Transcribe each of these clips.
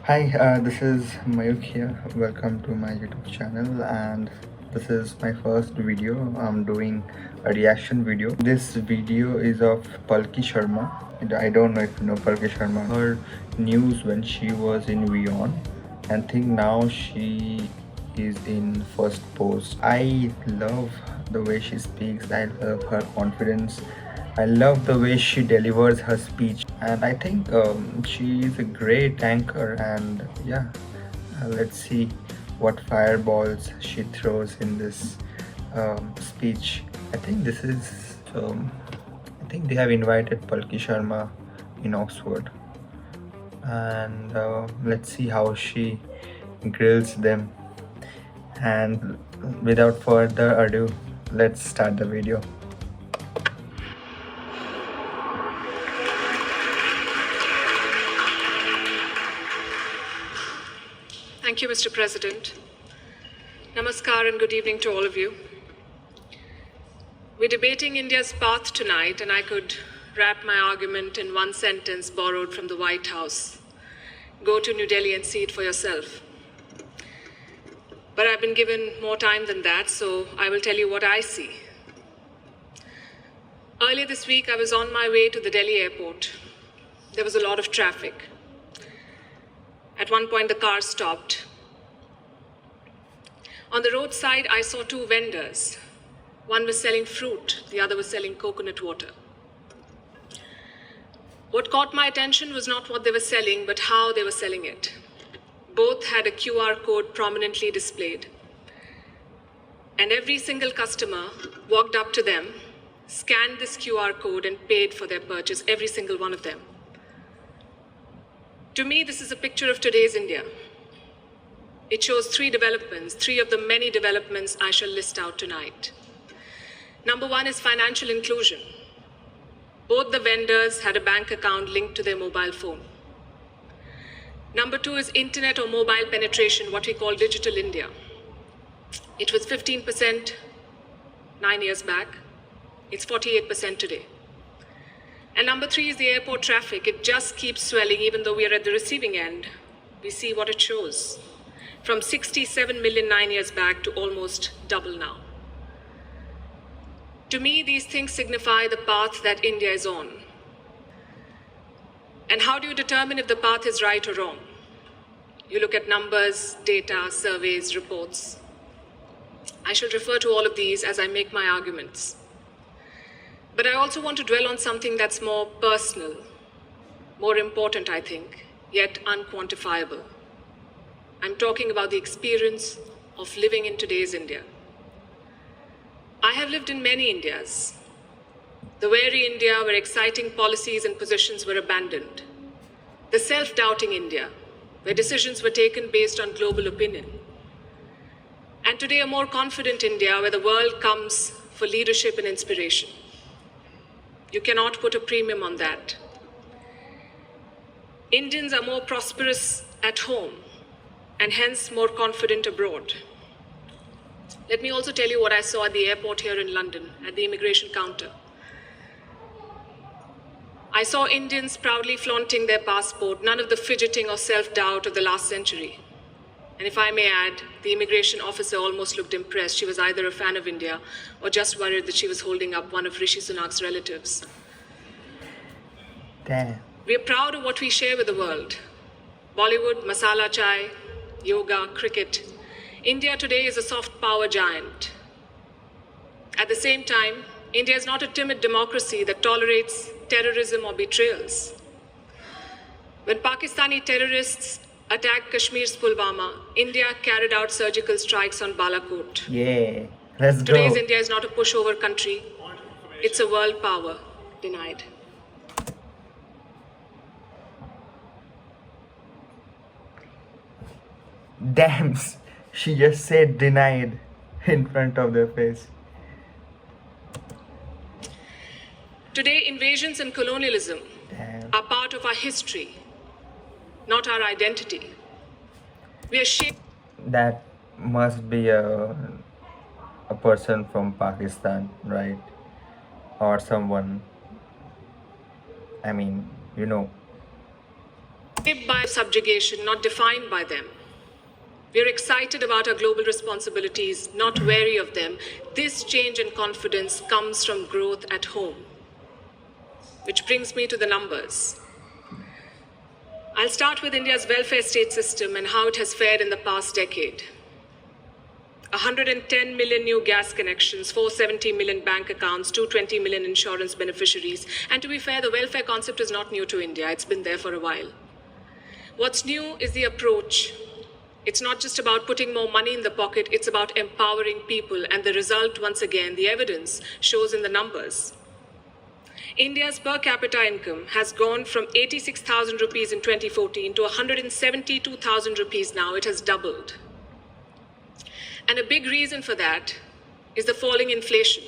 Hi, this is Mayuk here. Welcome to my YouTube channel, and this is my first video. I'm doing a reaction video. This video is of Palki Sharma. I don't know if you know Palki Sharma. Her news when she was in Vion, and think now she is in first post. I love the way she speaks. I love her confidence. I love the way she delivers her speech, and I think she is a great anchor. And yeah, let's see what fireballs she throws in this speech. I think this is. I think they have invited Palki Sharma in Oxford, and let's see how she grills them. And without further ado, let's start the video. Thank you, Mr. President. Namaskar and good evening to all of you. We're debating India's path tonight, and I could wrap my argument in one sentence borrowed from the White House. Go to New Delhi and see it for yourself. But I've been given more time than that, so I will tell you what I see. Earlier this week, I was on my way to the Delhi airport. There was a lot of traffic. At one point, the car stopped. On the roadside, I saw two vendors. One was selling fruit, the other was selling coconut water. What caught my attention was not what they were selling, but how they were selling it. Both had a QR code prominently displayed. And every single customer walked up to them, scanned this QR code, and paid for their purchase, every single one of them. To me, this is a picture of today's India. It shows three developments, three of the many developments I shall list out tonight. Number one is financial inclusion. Both the vendors had a bank account linked to their mobile phone. Number two is internet or mobile penetration, what we call digital India. It was 15% 9 years back. It's 48% today. And number three is the airport traffic. It just keeps swelling even though we are at the receiving end. We see what it shows. From 67 million 9 years back to almost double now. To me, these things signify the path that India is on. And how do you determine if the path is right or wrong? You look at numbers, data, surveys, reports. I shall refer to all of these as I make my arguments. But I also want to dwell on something that's more personal, more important, I think, yet unquantifiable. I'm talking about the experience of living in today's India. I have lived in many Indias. The wary India where exciting policies and positions were abandoned. The self-doubting India, where decisions were taken based on global opinion. And today a more confident India where the world comes for leadership and inspiration. You cannot put a premium on that. Indians are more prosperous at home and hence more confident abroad. Let me also tell you what I saw at the airport here in London, at the immigration counter. I saw Indians proudly flaunting their passport, none of the fidgeting or self-doubt of the last century. And if I may add, the immigration officer almost looked impressed. She was either a fan of India or just worried that she was holding up one of Rishi Sunak's relatives. Damn. We are proud of what we share with the world. Bollywood, masala chai, yoga, cricket. India today is a soft power giant. At the same time, India is not a timid democracy that tolerates terrorism or betrayals. When Pakistani terrorists attacked Kashmir's Pulwama, India carried out surgical strikes on Balakot. Yeah, let's go. Today's India is not a pushover country. It's a world power denied. Damn, she just said denied in front of their face. Today, invasions and colonialism Damn. are part of our history, not our identity. We are shaped. That must be a person from Pakistan, right? Or someone. I mean, you know. Shaped by subjugation, not defined by them. We are excited about our global responsibilities, not wary of them. This change in confidence comes from growth at home. Which brings me to the numbers. I'll start with India's welfare state system and how it has fared in the past decade. 110 million new gas connections, 470 million bank accounts, 220 million insurance beneficiaries. And to be fair, the welfare concept is not new to India. It's been there for a while. What's new is the approach. It's not just about putting more money in the pocket, it's about empowering people. And the result, once again, the evidence shows in the numbers. India's per capita income has gone from 86,000 rupees in 2014 to 172,000 rupees now. It has doubled. And a big reason for that is the falling inflation.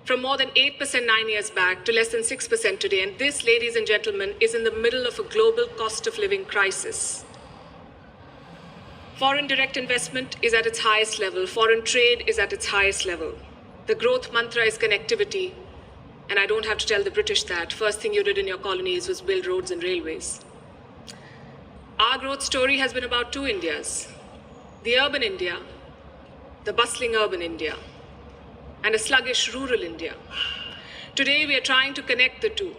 From more than 8% 9 years back to less than 6% today. And this, ladies and gentlemen, is in the middle of a global cost of living crisis. Foreign direct investment is at its highest level. Foreign trade is at its highest level. The growth mantra is connectivity. And I don't have to tell the British that. First thing you did in your colonies was build roads and railways. Our growth story has been about two Indias. The urban India, the bustling urban India, and a sluggish rural India. Today we are trying to connect the two.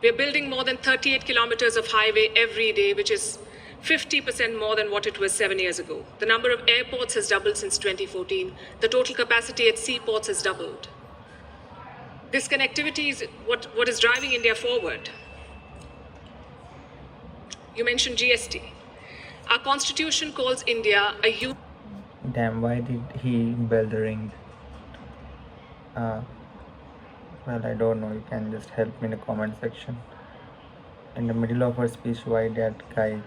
We are building more than 38 kilometers of highway every day, which is 50% more than what it was 7 years ago. The number of airports has doubled since 2014. The total capacity at seaports has doubled. This connectivity is what is driving India forward. You mentioned GST. Our constitution calls India a union. Damn, why did he bell the ring? Well, I don't know. You can just help me in the comment section. In the middle of her speech, why that guy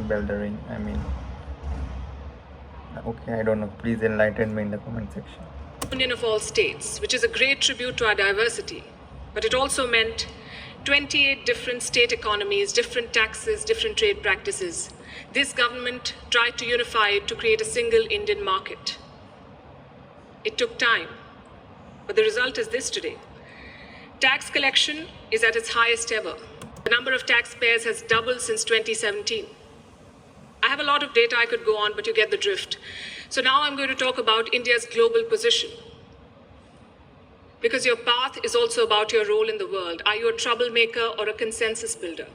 bell the ring? I mean, okay, I don't know. Please enlighten me in the comment section. Union of all states, which is a great tribute to our diversity. But it also meant 28 different state economies, different taxes, different trade practices. This government tried to unify it to create a single Indian market. It took time, but the result is this today. Tax collection is at its highest ever. The number of taxpayers has doubled since 2017. I have a lot of data I could go on, but you get the drift. So now I'm going to talk about India's global position. Because your path is also about your role in the world. Are you a troublemaker or a consensus builder?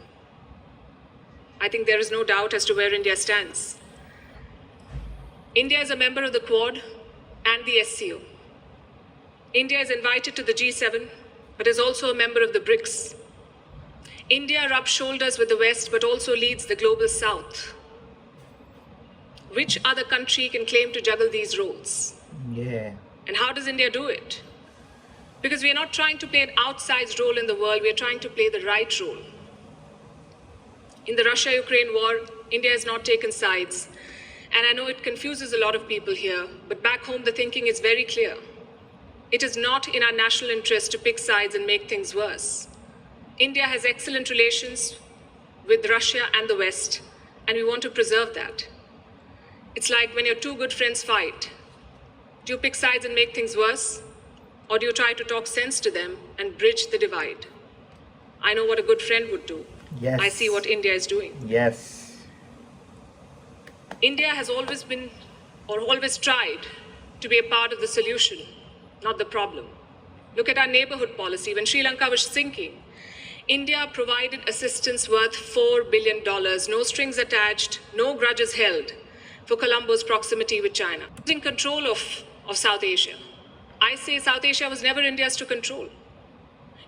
I think there is no doubt as to where India stands. India is a member of the Quad and the SCO. India is invited to the G7, but is also a member of the BRICS. India rubs shoulders with the West, but also leads the global South. Which other country can claim to juggle these roles? Yeah. And how does India do it? Because we are not trying to play an outsized role in the world, we are trying to play the right role. In the Russia-Ukraine war, India has not taken sides. And I know it confuses a lot of people here, but back home the thinking is very clear. It is not in our national interest to pick sides and make things worse. India has excellent relations with Russia and the West, and we want to preserve that. It's like when your two good friends fight. Do you pick sides and make things worse? Or do you try to talk sense to them and bridge the divide? I know what a good friend would do. Yes. I see what India is doing. Yes. India has always been, or always tried, to be a part of the solution, not the problem. Look at our neighborhood policy. When Sri Lanka was sinking, India provided assistance worth $4 billion, no strings attached, no grudges held, for Colombo's proximity with China. In control of South Asia. I say South Asia was never India's to control.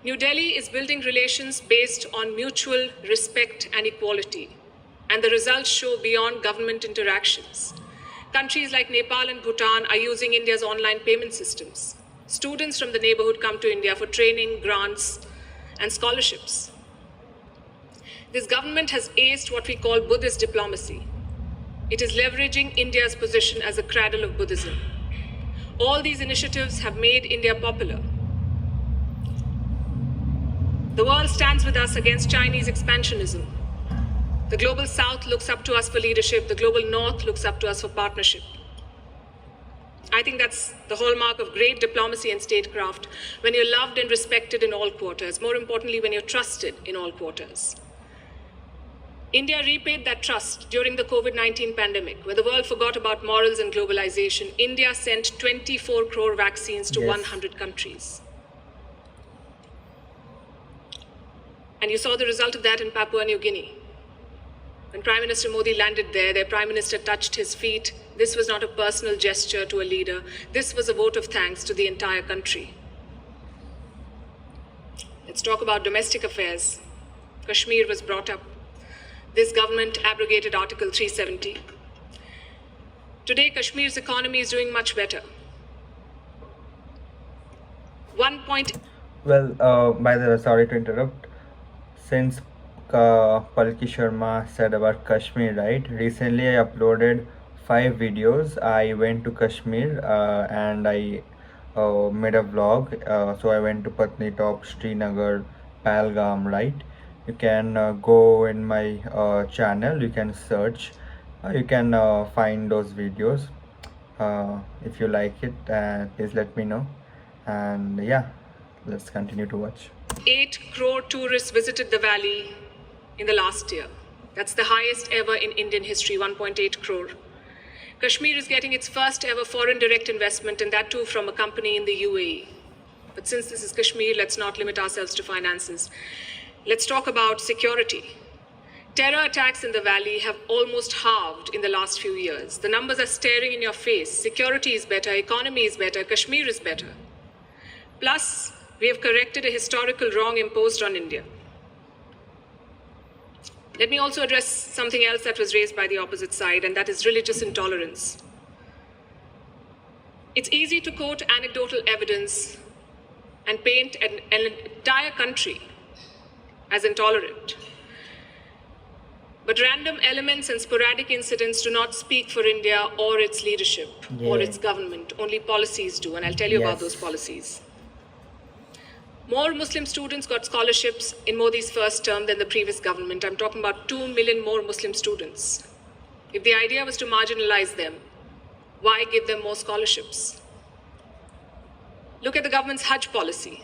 New Delhi is building relations based on mutual respect and equality. And the results show beyond government interactions. Countries like Nepal and Bhutan are using India's online payment systems. Students from the neighborhood come to India for training, grants, and scholarships. This government has aced what we call Buddhist diplomacy. It is leveraging India's position as a cradle of Buddhism. All these initiatives have made India popular. The world stands with us against Chinese expansionism. The global South looks up to us for leadership. The global North looks up to us for partnership. I think that's the hallmark of great diplomacy and statecraft, when you're loved and respected in all quarters. More importantly, when you're trusted in all quarters. India repaid that trust during the COVID-19 pandemic. When the world forgot about morals and globalization, India sent 24 crore vaccines to Yes. 100 countries. And you saw the result of that in Papua New Guinea. When Prime Minister Modi landed there, their Prime Minister touched his feet. This was not a personal gesture to a leader. This was a vote of thanks to the entire country. Let's talk about domestic affairs. Kashmir was brought up. This government abrogated Article 370. Today, Kashmir's economy is doing much better. By the way, sorry to interrupt. Since Palki Sharma said about Kashmir, right? Recently, I uploaded 5 videos. I went to Kashmir and I made a vlog. So I went to Patnitop, Srinagar, Pahalgam, right? You can go in my channel. You can search. You can find those videos. If you like it, please let me know. And yeah, let's continue to watch. 8 crore tourists visited the valley in the last year. That's the highest ever in Indian history, 1.8 crore. Kashmir is getting its first ever foreign direct investment, and that too from a company in the UAE. But since this is Kashmir, let's not limit ourselves to finances. Let's talk about security. Terror attacks in the valley have almost halved in the last few years. The numbers are staring in your face. Security is better, economy is better, Kashmir is better. Plus, we have corrected a historical wrong imposed on India. Let me also address something else that was raised by the opposite side, and that is religious intolerance. It's easy to quote anecdotal evidence and paint an entire country as intolerant. But random elements and sporadic incidents do not speak for India or its leadership or its government. Only policies do, and I'll tell you about those policies. More Muslim students got scholarships in Modi's first term than the previous government. I'm talking about 2 million more Muslim students. If the idea was to marginalize them, why give them more scholarships? Look at the government's Hajj policy.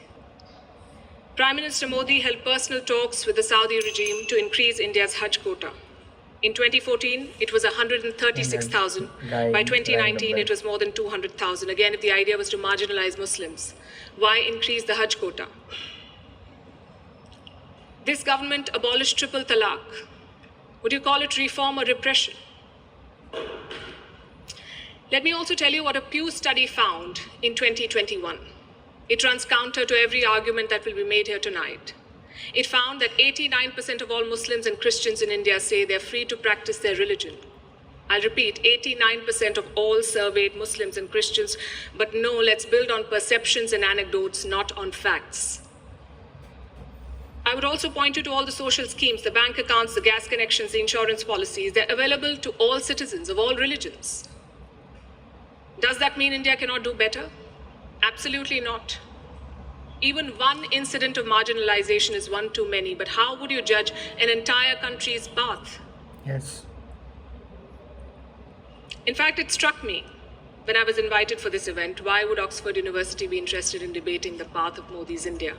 Prime Minister Modi held personal talks with the Saudi regime to increase India's Hajj quota. In 2014, it was 136,000. By 2019, it was more than 200,000. Again, if the idea was to marginalize Muslims, why increase the Hajj quota? This government abolished triple talaq. Would you call it reform or repression? Let me also tell you what a Pew study found in 2021. It runs counter to every argument that will be made here tonight. It found that 89% of all Muslims and Christians in India say they're free to practice their religion. I'll repeat, 89% of all surveyed Muslims and Christians, but no, let's build on perceptions and anecdotes, not on facts. I would also point you to all the social schemes, the bank accounts, the gas connections, the insurance policies. They're available to all citizens of all religions. Does that mean India cannot do better? Absolutely not. Even one incident of marginalization is one too many, but how would you judge an entire country's path? Yes. In fact, it struck me when I was invited for this event, why would Oxford University be interested in debating the path of Modi's India?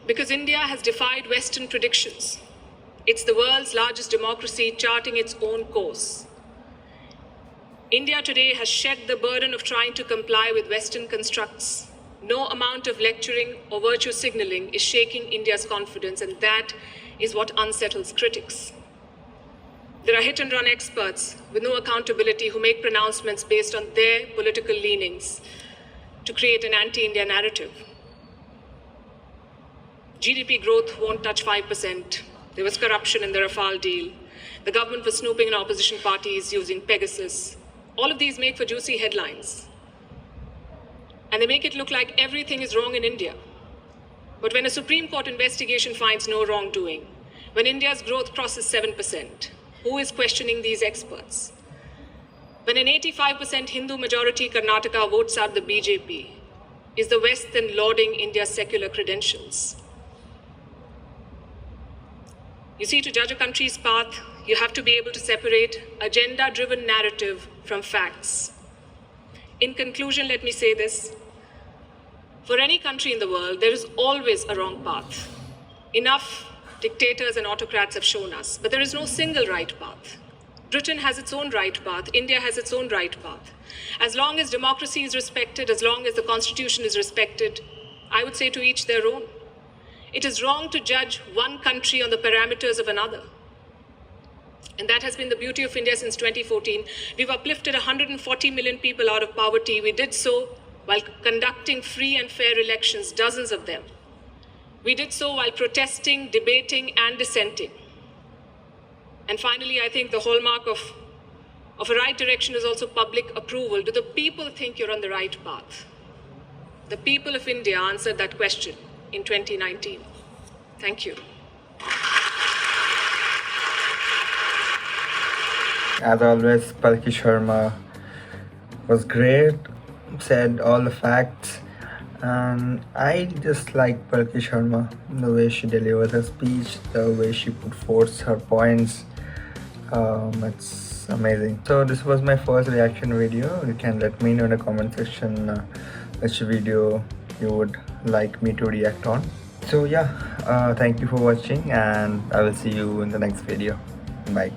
Because India has defied Western predictions. It's the world's largest democracy charting its own course. India today has shed the burden of trying to comply with Western constructs. No amount of lecturing or virtue signaling is shaking India's confidence, and that is what unsettles critics. There are hit-and-run experts with no accountability who make pronouncements based on their political leanings to create an anti-India narrative. GDP growth won't touch 5%. There was corruption in the Rafale deal. The government was snooping in opposition parties using Pegasus. All of these make for juicy headlines. And they make it look like everything is wrong in India. But when a Supreme Court investigation finds no wrongdoing, when India's growth crosses 7%, who is questioning these experts? When an 85% Hindu majority Karnataka votes out the BJP, is the West then lauding India's secular credentials? You see, to judge a country's path, you have to be able to separate agenda-driven narrative from facts. In conclusion, let me say this. For any country in the world, there is always a wrong path. Enough dictators and autocrats have shown us. But there is no single right path. Britain has its own right path. India has its own right path. As long as democracy is respected, as long as the constitution is respected, I would say to each their own. It is wrong to judge one country on the parameters of another. And that has been the beauty of India since 2014. We've uplifted 140 million people out of poverty. We did so while conducting free and fair elections, dozens of them. We did so while protesting, debating, and dissenting. And finally, I think the hallmark of a right direction is also public approval. Do the people think you're on the right path? The people of India answered that question in 2019. Thank you. As always, Palki Sharma was great, said all the facts, and I just like Palki Sharma, the way she delivered her speech, the way she put forth her points. It's amazing. So this was my first reaction video. You can let me know in the comment section which video you would like me to react on. So yeah, thank you for watching, and I will see you in the next video. Bye.